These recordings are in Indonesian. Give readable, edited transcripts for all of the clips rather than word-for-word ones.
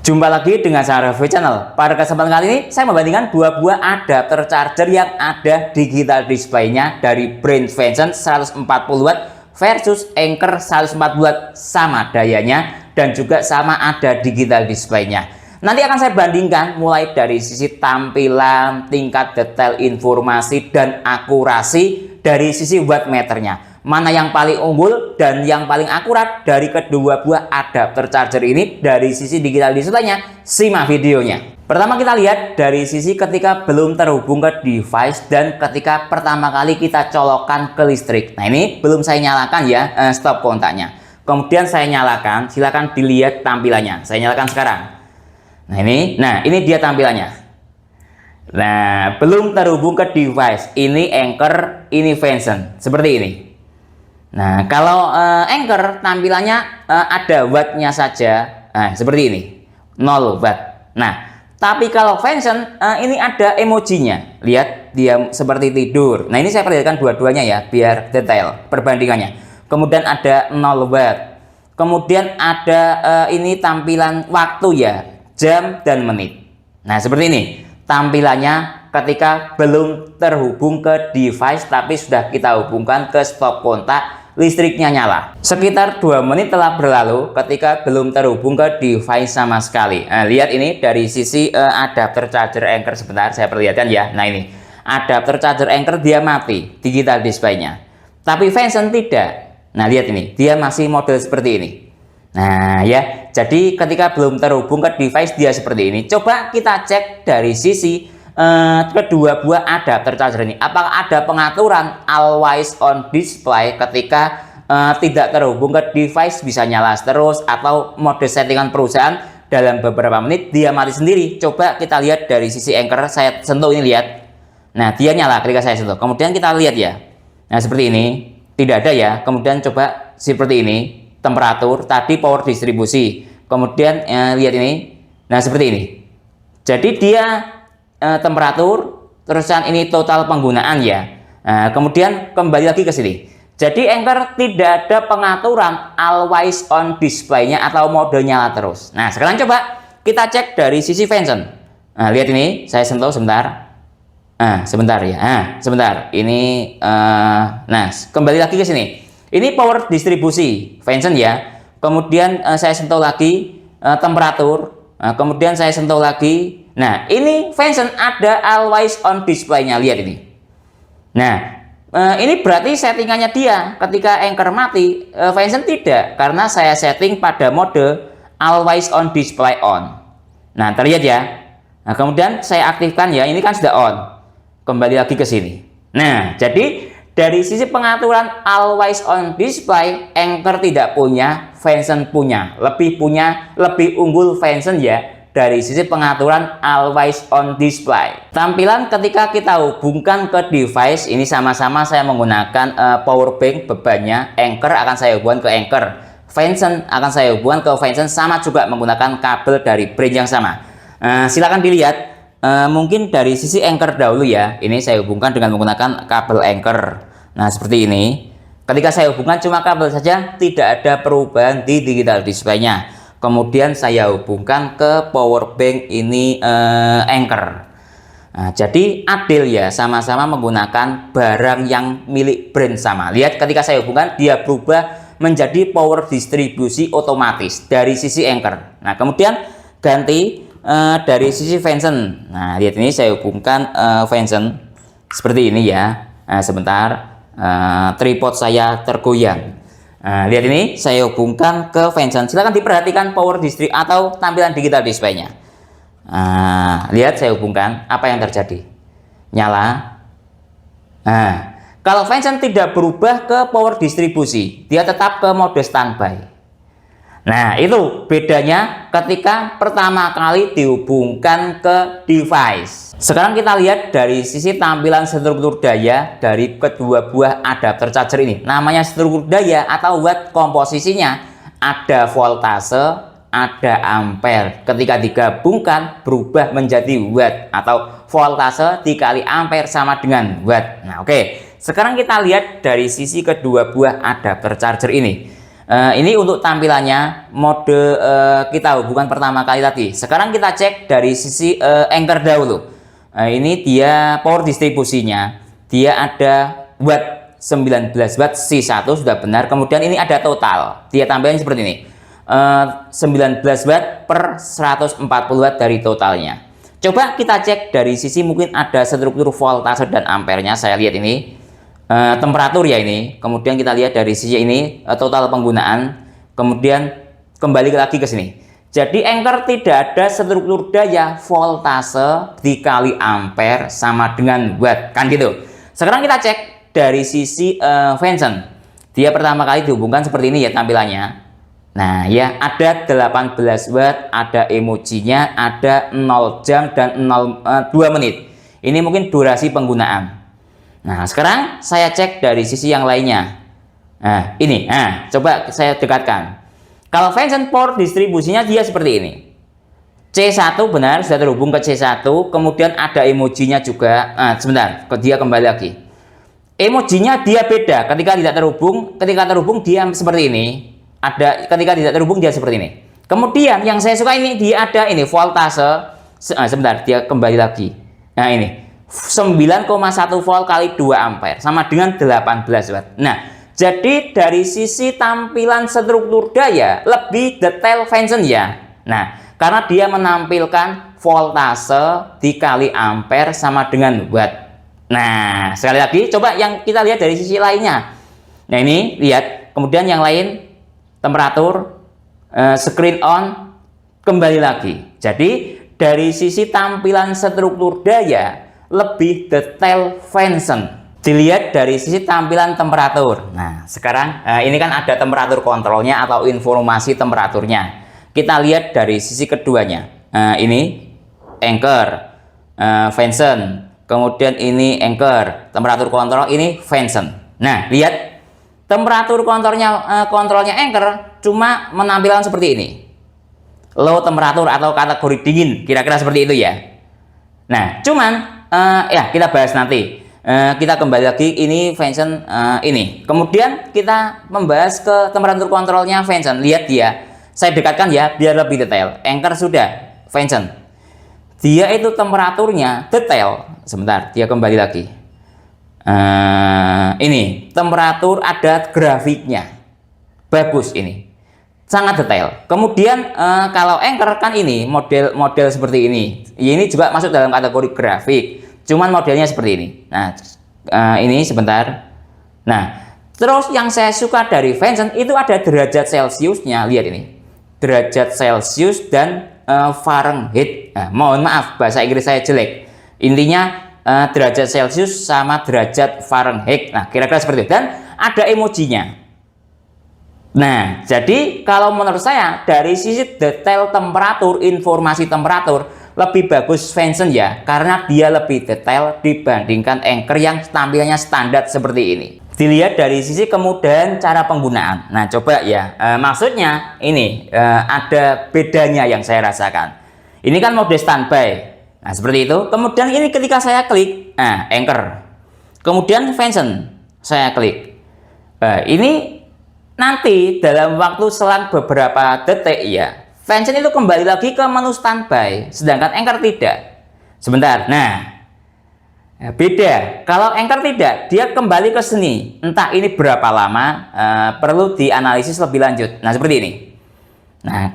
Jumpa lagi dengan saya Review Channel. Pada kesempatan kali ini saya membandingkan dua buah adapter charger yang ada digital display-nya dari brand Venson 140 watt versus Anker 140 watt, sama dayanya dan juga sama ada digital display-nya. Nanti akan saya bandingkan mulai dari sisi tampilan, tingkat detail informasi dan akurasi dari sisi wattmeternya. Mana yang paling unggul dan yang paling akurat dari kedua buah adapter charger ini dari sisi digital display-nya. Simak videonya. Pertama kita lihat dari sisi ketika belum terhubung ke device dan ketika pertama kali kita colokkan ke listrik. Nah, ini belum saya nyalakan ya, stop kontaknya. Kemudian saya nyalakan, silahkan dilihat tampilannya. Saya nyalakan sekarang. Nah, ini dia tampilannya. Nah, belum terhubung ke device. Ini Anker, ini Venson. Seperti ini. Nah, kalau Anker tampilannya ada wattnya saja, seperti ini, 0 watt. Nah, tapi kalau Venson ini ada emojinya, lihat dia seperti tidur. Nah, ini saya perlihatkan dua-duanya ya, biar detail perbandingannya. Kemudian ada 0 watt. Kemudian ada ini tampilan waktu ya, jam dan menit. Nah, seperti ini tampilannya ketika belum terhubung ke device tapi sudah kita hubungkan ke stop kontak, listriknya nyala. Sekitar 2 menit telah berlalu ketika belum terhubung ke device sama sekali. Nah, lihat ini dari sisi adapter charger Anker, sebentar saya perlihatkan ya. Nah, ini adapter charger Anker dia mati digital display-nya, tapi Venson tidak. Nah, lihat ini dia masih model seperti ini. Nah ya, jadi ketika belum terhubung ke device dia seperti ini. Coba kita cek dari sisi kedua buah adapter charger ini, apakah ada pengaturan always on display ketika tidak terhubung ke device bisa nyala terus, atau mode settingan perusahaan dalam beberapa menit dia mati sendiri. Coba kita lihat dari sisi Anker, saya sentuh ini, lihat. Nah, dia nyala ketika saya sentuh. Kemudian kita lihat ya. Nah, seperti ini, tidak ada ya. Kemudian coba seperti ini, temperatur, tadi power distribusi. Kemudian lihat ini. Nah, seperti ini. Jadi dia temperatur, terusan ini total penggunaan ya. Nah, kemudian kembali lagi ke sini. Jadi Anker tidak ada pengaturan always on display-nya atau mode nyala terus. Nah, sekarang coba kita cek dari sisi Venson. Nah, lihat ini, saya sentuh sebentar. Sebentar ya. Sebentar. Ini nah, kembali lagi ke sini. Ini power distribusi Venson ya. Kemudian saya sentuh lagi temperatur. Kemudian saya sentuh lagi. Nah, ini Venson ada always on display-nya, lihat ini. Nah, ini berarti settingannya dia ketika Anker mati, Venson tidak, karena saya setting pada mode always on display on. Nah, terlihat ya. Nah, kemudian saya aktifkan ya, ini kan sudah on. Kembali lagi ke sini. Nah, jadi dari sisi pengaturan always on display, Anker tidak punya, Venson punya. Lebih unggul Venson ya dari sisi pengaturan always on display. Tampilan ketika kita hubungkan ke device ini sama-sama saya menggunakan power bank bebannya. Anker akan saya hubungkan ke Anker, Venson akan saya hubungkan ke Venson, sama juga menggunakan kabel dari brand yang sama. Silakan dilihat. Mungkin dari sisi Anker dahulu ya. Ini saya hubungkan dengan menggunakan kabel Anker. Nah, seperti ini. Ketika saya hubungkan cuma kabel saja, tidak ada perubahan di digital display-nya. Kemudian saya hubungkan ke power bank ini Anker. Nah, jadi adil ya, sama-sama menggunakan barang yang milik brand sama. Lihat ketika saya hubungkan dia berubah menjadi power distribusi otomatis dari sisi Anker. Nah, kemudian ganti dari sisi Venson. Nah, lihat ini saya hubungkan Venson seperti ini ya. Nah, sebentar, tripod saya tergoyang. Nah, lihat ini saya hubungkan ke Venson. Silahkan diperhatikan power distri atau tampilan digital display-nya. Lihat saya hubungkan, apa yang terjadi? Nyala. Nah, kalau Venson tidak berubah ke power distribusi, dia tetap ke mode standby. Nah, itu bedanya ketika pertama kali dihubungkan ke device. Sekarang kita lihat dari sisi tampilan struktur daya dari kedua buah adapter charger ini. Namanya struktur daya atau watt komposisinya. Ada voltase, ada ampere. Ketika digabungkan berubah menjadi watt, atau voltase dikali ampere sama dengan watt. Nah, oke. Sekarang kita lihat dari sisi kedua buah adapter charger ini. Ini untuk tampilannya mode kita hubungan pertama kali tadi. Sekarang kita cek dari sisi anchor dahulu. Ini dia power distribusinya. Dia ada watt 19 watt C1 sudah benar. Kemudian ini ada total. Dia tampilannya seperti ini. 19 watt per 140 watt dari totalnya. Coba kita cek dari sisi mungkin ada struktur voltase dan ampernya. Saya lihat ini temperatur ya ini. Kemudian kita lihat dari sisi ini total penggunaan. Kemudian kembali lagi ke sini. Jadi anchor tidak ada struktur daya voltase dikali ampere sama dengan watt, kan gitu. Sekarang kita cek dari sisi Venson. Dia pertama kali dihubungkan seperti ini ya tampilannya. Nah ya, ada 18 watt, ada emojinya, ada 0 jam dan 2 menit. Ini mungkin durasi penggunaan. Nah sekarang saya cek dari sisi yang lainnya. Nah ini, coba saya dekatkan. Kalau Venson port distribusinya dia seperti ini. C1 benar sudah terhubung ke C1, kemudian ada emojinya juga. Sebentar, dia kembali lagi. Emojinya dia beda ketika tidak terhubung, ketika terhubung dia seperti ini. Ada ketika tidak terhubung dia seperti ini. Kemudian yang saya suka ini dia ada ini voltase. Sebentar, dia kembali lagi. Nah ini 9,1 volt kali 2 ampere sama dengan 18 watt. Nah, jadi dari sisi tampilan struktur daya lebih detail Venson ya. Nah, karena dia menampilkan voltase dikali ampere sama dengan watt. Nah, sekali lagi coba yang kita lihat dari sisi lainnya. Nah, ini lihat. Kemudian yang lain temperatur, screen on, kembali lagi. Jadi dari sisi tampilan struktur daya lebih detail Venson. Dilihat dari sisi tampilan temperatur. Nah sekarang ini kan ada temperatur kontrolnya atau informasi temperaturnya. Kita lihat dari sisi keduanya. Ini anchor Venson. Kemudian ini anchor temperatur kontrol, ini Venson. Nah lihat temperatur kontrolnya anchor cuma menampilkan seperti ini. Low temperatur atau kategori dingin, kira-kira seperti itu ya. Nah cuman ya kita bahas nanti. Kita kembali lagi ini Venson ini. Kemudian kita membahas ke temperatur kontrolnya Venson. Lihat dia. Saya dekatkan ya biar lebih detail. Anchor sudah, Venson. Dia itu temperaturnya detail. Sebentar, dia kembali lagi. Ini temperatur ada grafiknya. Bagus ini. Sangat detail. Kemudian kalau anchor kan ini model seperti ini. Ini juga masuk dalam kategori grafik. Cuman modelnya seperti ini. Nah, ini sebentar. Nah, terus yang saya suka dari Venson itu ada derajat Celciusnya. Lihat ini. Derajat Celcius dan Fahrenheit. Nah, mohon maaf bahasa Inggris saya jelek. Intinya derajat Celcius sama derajat Fahrenheit. Nah, kira-kira seperti itu. Dan ada emojinya. Nah, jadi kalau menurut saya dari sisi detail temperatur, informasi temperatur lebih bagus Venson ya, karena dia lebih detail dibandingkan anchor yang tampilannya standar seperti ini. Dilihat dari sisi kemudahan cara penggunaan. Nah, coba ya, maksudnya ini ada bedanya yang saya rasakan. Ini kan mode standby. Nah, seperti itu. Kemudian ini ketika saya klik, anchor. Kemudian Venson, saya klik. Ini nanti dalam waktu selang beberapa detik ya, Venson itu kembali lagi ke menu standby, sedangkan anchor tidak. Sebentar, nah beda. Kalau anchor tidak, dia kembali ke sini. Entah ini berapa lama, perlu dianalisis lebih lanjut. Nah seperti ini.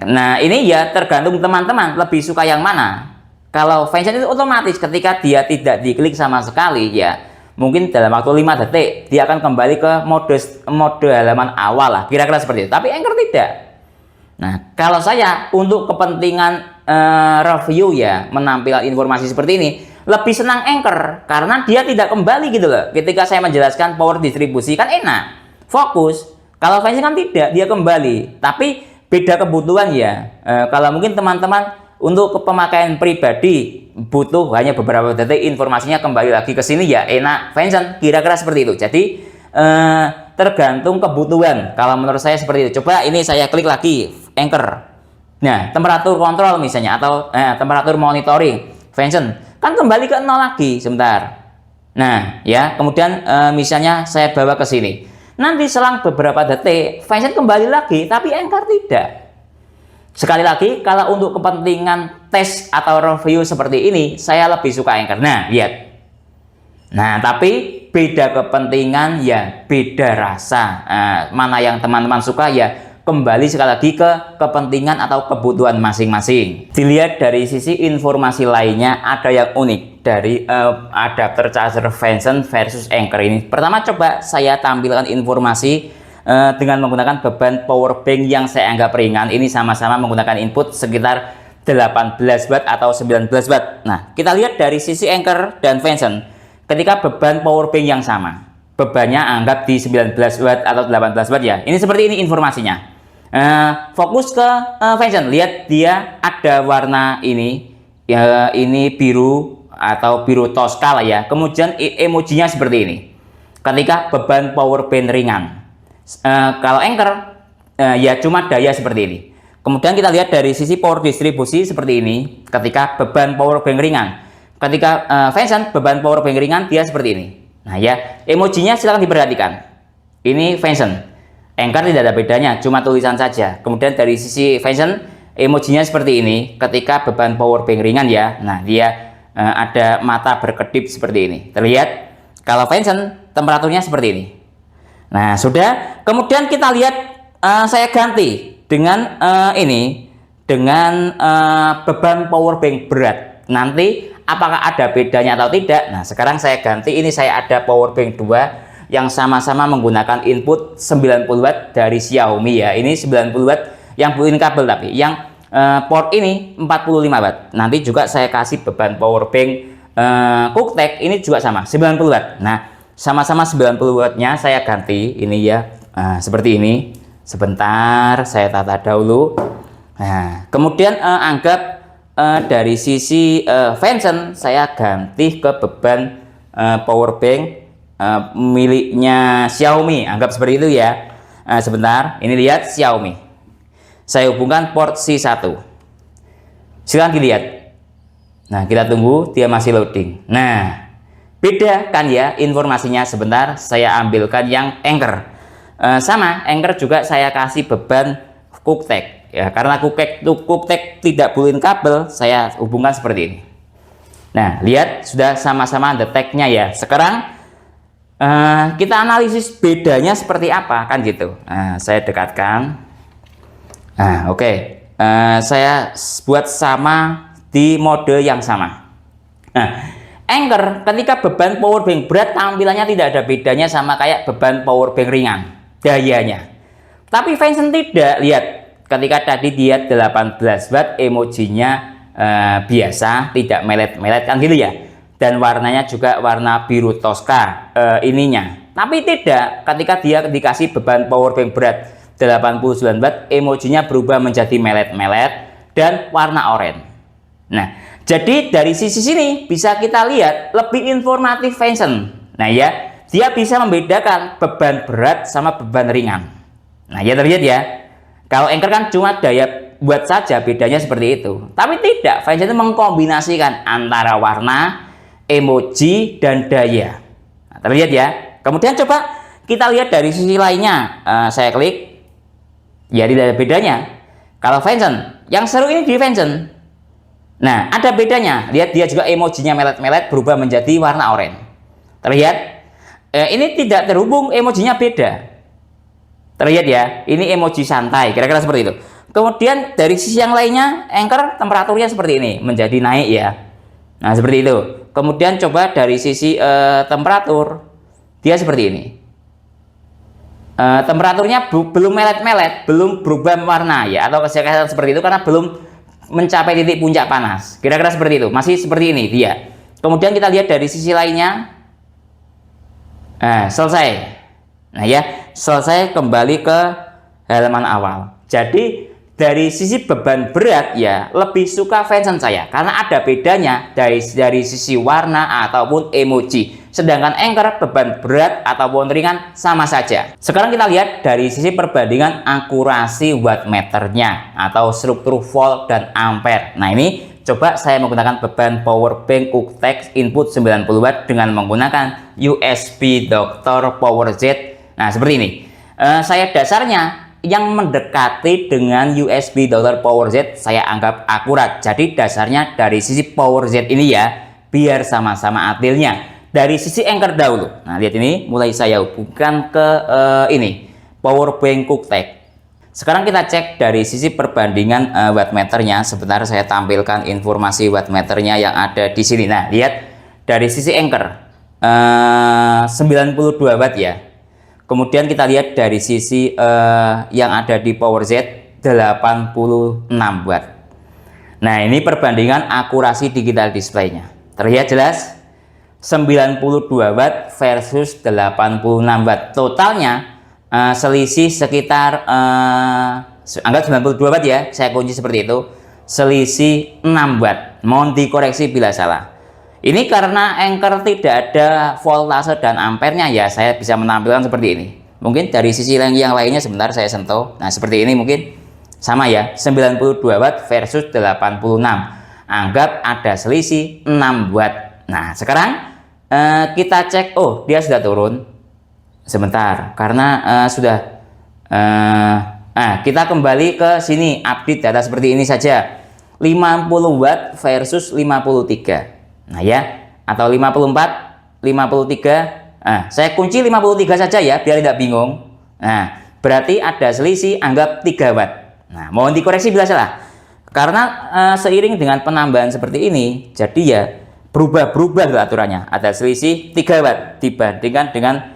Nah ini ya tergantung teman-teman lebih suka yang mana. Kalau Venson itu otomatis ketika dia tidak diklik sama sekali ya, mungkin dalam waktu 5 detik dia akan kembali ke mode halaman awal lah, kira-kira seperti itu. Tapi anchor tidak. Nah, kalau saya untuk kepentingan review ya, menampilkan informasi seperti ini, lebih senang anchor karena dia tidak kembali gitu loh. Ketika saya menjelaskan power distribusi kan enak, fokus. Kalau Venson kan tidak, dia kembali. Tapi beda kebutuhan ya. Kalau mungkin teman-teman untuk pemakaian pribadi butuh hanya beberapa detik, informasinya kembali lagi ke sini ya enak Venson, kira-kira seperti itu. Jadi tergantung kebutuhan. Kalau menurut saya seperti itu. Coba ini saya klik lagi anchor. Nah, temperatur kontrol misalnya atau temperatur monitoring Venson kan kembali ke 0 lagi sebentar. Nah, ya, kemudian misalnya saya bawa ke sini. nanti selang beberapa detik Vincent kembali lagi, tapi Anchor tidak. Sekali lagi, kalau untuk kepentingan tes atau review seperti ini, saya lebih suka Anchor. Nah, lihat. Nah, tapi beda kepentingan ya beda rasa. Mana yang teman-teman suka ya kembali sekali lagi ke kepentingan atau kebutuhan masing-masing. Dilihat dari sisi informasi lainnya, ada yang unik dari adapter charger Vincent versus Anchor ini. Pertama, coba saya tampilkan informasi dengan menggunakan beban power bank yang saya anggap ringan. Ini sama-sama menggunakan input sekitar 18 watt atau 19 watt. Nah, kita lihat dari sisi Anchor dan Vincent. Ketika beban power bank yang sama, bebannya anggap di 19 watt atau 18 watt ya. Ini seperti ini informasinya. Fokus ke Vincent, lihat dia ada warna ini, ya ini biru atau biru Tosca lah ya. Kemudian emojinya seperti ini. Ketika beban power bank ringan. Kalau Anchor ya cuma daya seperti ini. Kemudian kita lihat dari sisi power distribusi seperti ini. Ketika beban power bank ringan. Ketika Vincent beban power bank ringan dia seperti ini. Nah ya, emojinya silahkan diperhatikan. Ini Vincent. Anchor tidak ada bedanya, cuma tulisan saja. Kemudian dari sisi Vincent, emojinya seperti ini. Ketika beban power bank ringan ya. Nah dia ada mata berkedip seperti ini. Terlihat? Kalau Vincent temperaturnya seperti ini. Nah sudah. Kemudian kita lihat saya ganti dengan ini dengan beban power bank berat. Nanti apakah ada bedanya atau tidak? Nah, sekarang saya ganti, ini saya ada power bank 2 yang sama-sama menggunakan input 90 watt dari Xiaomi ya. Ini 90 watt yang buin kabel, tapi yang port ini 45 watt. Nanti juga saya kasih beban power bank Cooktek, ini juga sama 90 watt. Nah, sama-sama 90 wattnya saya ganti ini ya. Seperti ini. Sebentar saya tata dahulu. Nah, kemudian anggap dari sisi Vincent saya ganti ke beban power bank miliknya Xiaomi, anggap seperti itu ya. Sebentar, ini lihat Xiaomi, saya hubungkan port C1, silahkan dilihat. Nah kita tunggu, dia masih loading. Nah beda kan ya informasinya. Sebentar, saya ambilkan yang Anchor. Sama Anchor juga saya kasih beban Cooktek. Ya, karena Cooktek tidak buin kabel, saya hubungkan seperti ini. Nah, lihat sudah sama-sama ada tag-nya ya. Sekarang kita analisis bedanya seperti apa kan gitu. Nah, saya dekatkan. Nah, oke. Saya buat sama di mode yang sama. Nah, Anchor ketika beban power bank berat tampilannya tidak ada bedanya sama kayak beban power bank ringan dayanya. Tapi Vincent tidak, lihat. Ketika tadi dia 18 watt, emojinya biasa, tidak melet-melet kan gitu ya. Dan warnanya juga warna biru Tosca ininya. Tapi tidak, ketika dia dikasih beban power bank berat 89 watt, emojinya berubah menjadi melet-melet dan warna oranye. Nah, jadi dari sisi sini bisa kita lihat lebih informatif Vincent. Nah ya, dia bisa membedakan beban berat sama beban ringan. Nah ya, terlihat ya. Kalau Anchor kan cuma daya buat saja, bedanya seperti itu. Tapi tidak, Vincent itu mengkombinasikan antara warna, emoji, dan daya. Nah, terlihat ya. Kemudian coba kita lihat dari sisi lainnya. Saya klik, ya tidak ada bedanya. Kalau Vincent, yang seru ini di Vincent. Nah, ada bedanya. Lihat, dia juga emojinya melet-melet berubah menjadi warna oranye. Terlihat? Ini tidak terhubung, emojinya beda. Terlihat ya, ini emoji santai, kira-kira seperti itu. Kemudian dari sisi yang lainnya, Anchor temperaturnya seperti ini, menjadi naik ya. Nah, seperti itu. Kemudian coba dari sisi temperatur, dia seperti ini. Temperaturnya belum melet-melet, belum berubah warna ya, atau kesehatan seperti itu karena belum mencapai titik puncak panas. Kira-kira seperti itu, masih seperti ini dia. Kemudian kita lihat dari sisi lainnya. Nah, selesai. Nah ya, selesai, kembali ke halaman awal. Jadi dari sisi beban berat ya lebih suka Vincent saya karena ada bedanya dari sisi warna ataupun emoji. Sedangkan Anchor beban berat ataupun ringan sama saja. Sekarang kita lihat dari sisi perbandingan akurasi wattmeternya atau struktur volt dan ampere. Nah ini coba saya menggunakan beban power bank Cooktek input 90 watt dengan menggunakan USB Dr. PowerZ Nah, seperti ini. Saya dasarnya yang mendekati dengan USB Dr. Power Z saya anggap akurat. Jadi dasarnya dari sisi Power Z ini ya, biar sama-sama adilnya. Dari sisi anchor dahulu. Nah, lihat ini, mulai saya hubungkan ke ini, power bank Cooktek. Sekarang kita cek dari sisi perbandingan wattmeternya. Sebentar saya tampilkan informasi wattmeternya yang ada di sini. Nah, lihat dari sisi anchor 92 watt ya. Kemudian kita lihat dari sisi yang ada di Power Z 86 watt. Nah, ini perbandingan akurasi digital displaynya. Terlihat jelas 92 watt versus 86 watt. Totalnya selisih sekitar anggap 92 watt ya. Saya kunci seperti itu. Selisih 6 watt. Mohon dikoreksi bila salah. Ini karena anchor tidak ada voltase dan ampernya ya, saya bisa menampilkan seperti ini. Mungkin dari sisi yang lainnya sebentar saya sentuh. Nah, seperti ini mungkin sama ya, 92 watt versus 86. Anggap ada selisih 6 watt. Nah, sekarang kita cek, oh dia sudah turun. Sebentar, karena sudah kita kembali ke sini, update data seperti ini saja. 50 watt versus 53. Nah ya, atau 54, 53. Nah, saya kunci 53 saja ya, biar tidak bingung. Nah, berarti ada selisih anggap 3 watt. Nah, mohon dikoreksi bila salah. Karena seiring dengan penambahan seperti ini, jadi ya berubah-berubah aturannya. Ada selisih 3 watt dibandingkan dengan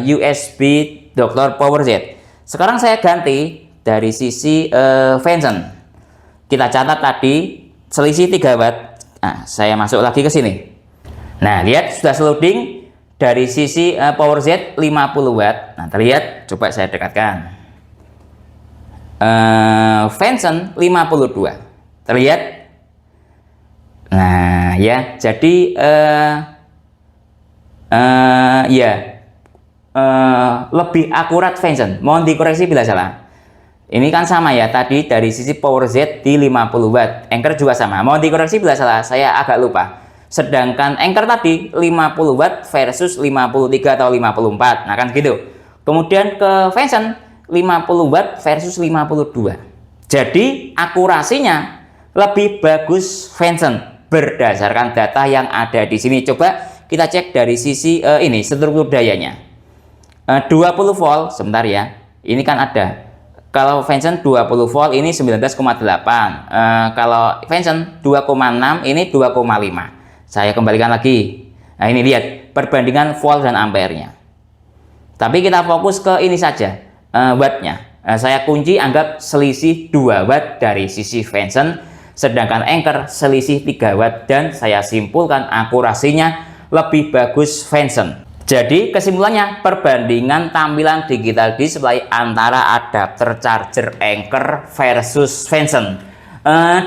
USB Dr. Power Z. Sekarang saya ganti dari sisi Venson. Kita catat tadi selisih 3 watt. Nah, saya masuk lagi ke sini. Nah, lihat sudah loading dari sisi Power Z 50 watt. Nah, terlihat, coba saya dekatkan. Venson 52. Terlihat? Nah, ya, jadi lebih akurat Venson. Mohon dikoreksi bila salah. Ini kan sama ya, tadi dari sisi Power Z di 50 watt. Anchor juga sama. Mohon dikoreksi bila salah, saya agak lupa. Sedangkan anchor tadi 50 watt versus 53 atau 54. Nah, kan gitu. Kemudian ke Venson 50 watt versus 52. Jadi akurasinya lebih bagus Venson berdasarkan data yang ada di sini. Coba kita cek dari sisi ini struktur dayanya. 20 volt, sebentar ya. Ini kan ada. Kalau Venson 20 volt ini 19,8. Kalau Venson 2,6 ini 2,5. Saya kembalikan lagi. Nah, ini lihat perbandingan volt dan ampernya. Tapi kita fokus ke ini saja, wattnya. Saya kunci anggap selisih 2 watt dari sisi Venson, sedangkan anchor selisih 3 watt, dan saya simpulkan akurasinya lebih bagus Venson. Jadi kesimpulannya, perbandingan tampilan digital display antara adapter charger anchor versus Venson.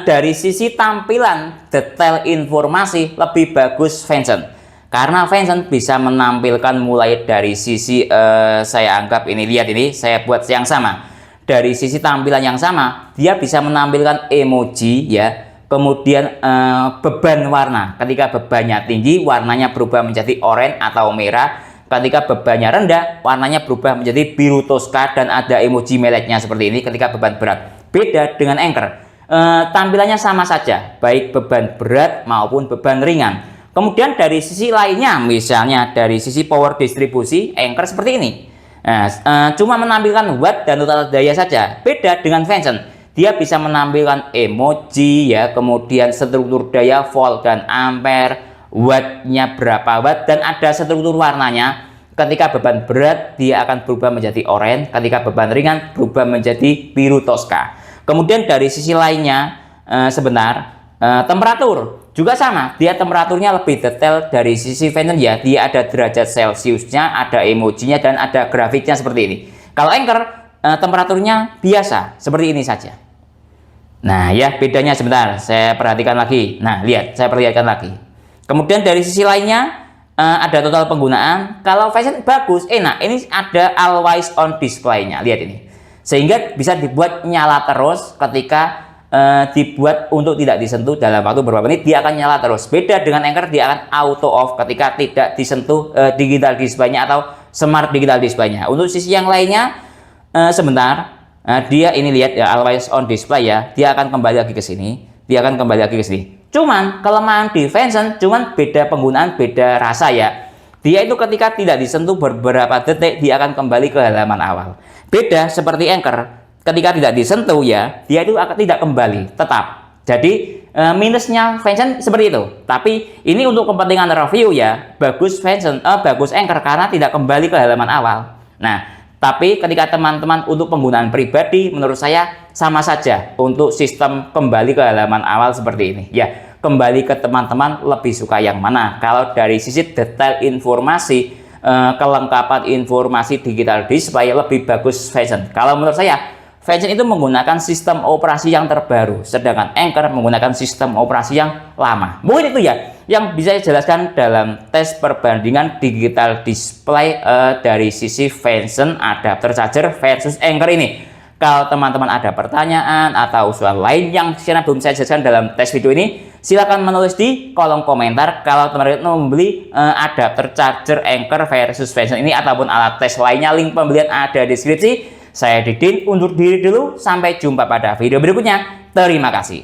Dari sisi tampilan detail informasi lebih bagus Venson, karena Venson bisa menampilkan mulai dari sisi saya anggap ini, lihat ini saya buat yang sama. Dari sisi tampilan yang sama, dia bisa menampilkan emoji ya. Kemudian beban warna, ketika bebannya tinggi warnanya berubah menjadi oranye atau merah, ketika bebannya rendah warnanya berubah menjadi biru toska, dan ada emoji meleknya seperti ini ketika beban berat. Beda dengan anchor, tampilannya sama saja baik beban berat maupun beban ringan. Kemudian dari sisi lainnya, misalnya dari sisi power distribusi, anchor seperti ini. Cuma menampilkan watt dan total daya saja. Beda dengan Venson, dia bisa menampilkan emoji ya, kemudian struktur daya volt dan ampere, wattnya berapa watt, dan ada struktur warnanya. Ketika beban berat dia akan berubah menjadi oranye, ketika beban ringan berubah menjadi biru toska. Kemudian dari sisi lainnya, temperatur juga sama, dia temperaturnya lebih detail dari sisi Venson ya, dia ada derajat Celciusnya, ada emojinya, dan ada grafiknya seperti ini. Kalau anchor temperaturnya biasa seperti ini saja. Nah ya, bedanya sebentar saya perhatikan lagi. Nah lihat, saya perlihatkan lagi. Kemudian dari sisi lainnya ada total penggunaan. Kalau Venson bagus, enak, ini ada always on display-nya, lihat ini, sehingga bisa dibuat nyala terus. Ketika dibuat untuk tidak disentuh dalam waktu beberapa menit, dia akan nyala terus. Beda dengan anchor, dia akan auto off ketika tidak disentuh digital display-nya atau Smart Digital Display-nya. Untuk sisi yang lainnya, sebentar, dia ini lihat ya, always on display ya, dia akan kembali lagi ke sini, Cuman kelemahan di Vengeance, cuman beda penggunaan, beda rasa ya. Dia itu ketika tidak disentuh beberapa detik, dia akan kembali ke halaman awal. Beda seperti Anchor, ketika tidak disentuh ya, dia itu akan tidak kembali, tetap. Jadi minusnya Vengeance seperti itu. Tapi ini untuk kepentingan review ya, bagus Vengeance, bagus Anchor karena tidak kembali ke halaman awal. Nah, tapi ketika teman-teman untuk penggunaan pribadi, menurut saya sama saja untuk sistem kembali ke halaman awal seperti ini. Ya, kembali ke teman-teman lebih suka yang mana. Kalau dari sisi detail informasi, kelengkapan informasi digital display, lebih bagus Vengeance. Kalau menurut saya, Vengeance itu menggunakan sistem operasi yang terbaru, sedangkan Anchor menggunakan sistem operasi yang lama. Mungkin itu ya yang bisa saya jelaskan dalam tes perbandingan digital display dari sisi Vengeance adapter charger versus Anchor ini. Kalau teman-teman ada pertanyaan atau usulan lain yang sekiranya belum saya jelaskan dalam tes video ini, silakan menulis di kolom komentar. Kalau teman-teman membeli adapter charger Anchor versus Vengeance ini ataupun alat tes lainnya, link pembelian ada di deskripsi. Saya Didin, undur diri dulu. Sampai jumpa pada video berikutnya. Terima kasih.